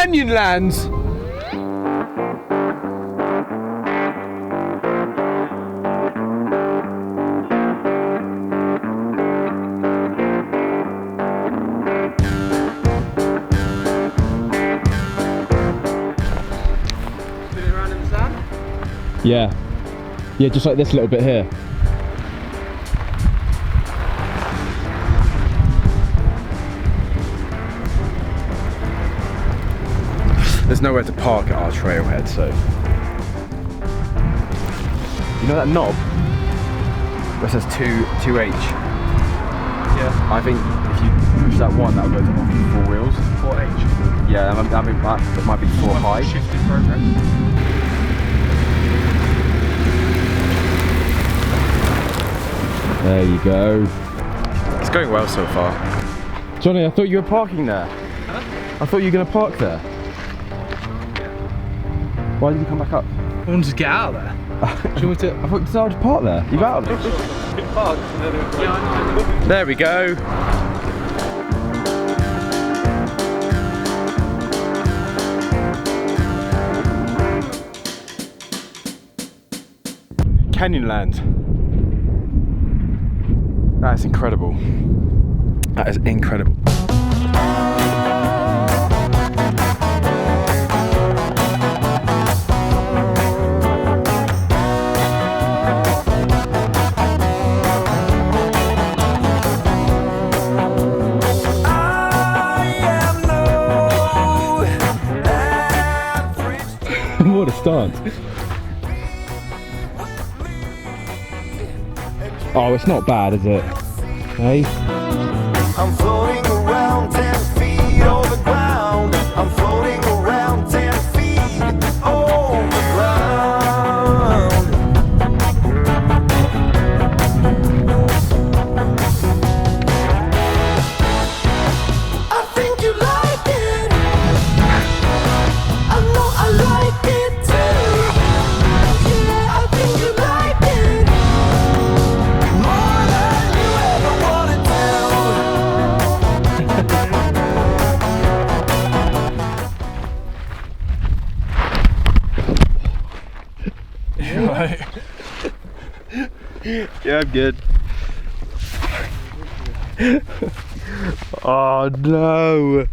Canyonlands! Spinning around in the sand? Yeah. Yeah, just like this little bit here. There's nowhere to park at our trailhead, so. You know that knob? Where it says 2H? Yeah. I think if you push that one, that'll go to 4 wheels. 4H. Yeah, that might be 4 high. Shifted progress. There you go. It's going well so far. Johnny, I thought you were parking there. Huh? I thought you were going to park there. Why did you come back up? I wanted to get out of there. Do you want to? I thought you decided to park there. You got out of it. There we go. Canyonlands. That is incredible. That is incredible. What a stance. Oh, it's not bad, is it? Hey? I'm floating around 10 feet over the ground. I'm floating around 10 feet over the ground. I think you like it. I know I like it too. Yeah, I think you like it more than you ever wanted to. Right. Yeah, I'm good. Oh no.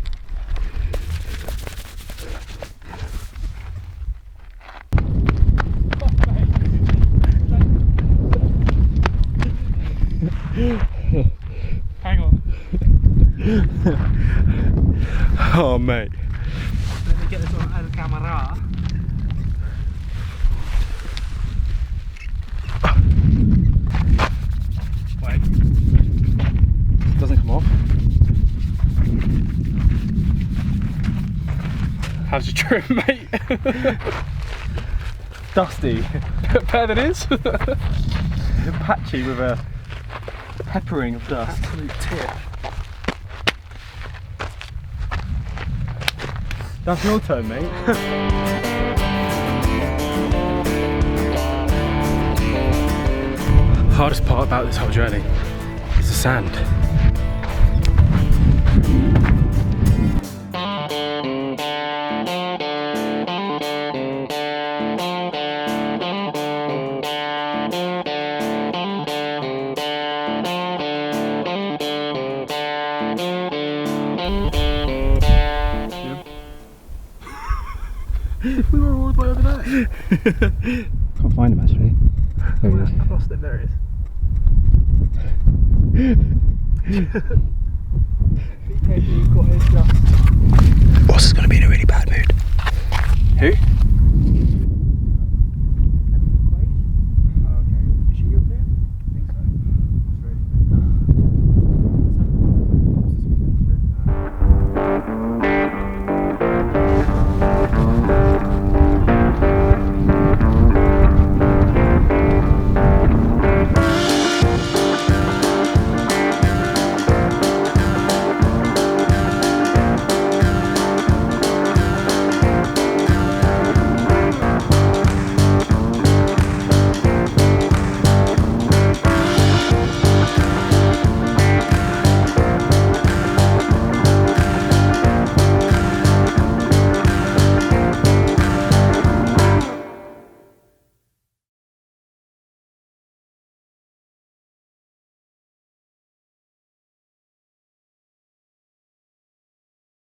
Hang on. Oh mate. Let me get this on the camera. Wait. Doesn't come off. How's your trim, mate? Dusty. Better than his? Patchy with a peppering of dust. Absolute tip. That's your turn, mate. Hardest part about this whole journey is the sand. We were all the way over there. Can't find him actually. There he is. I've lost him, there he is. BKB got his dust. Boss is going to be in a really bad mood. Who?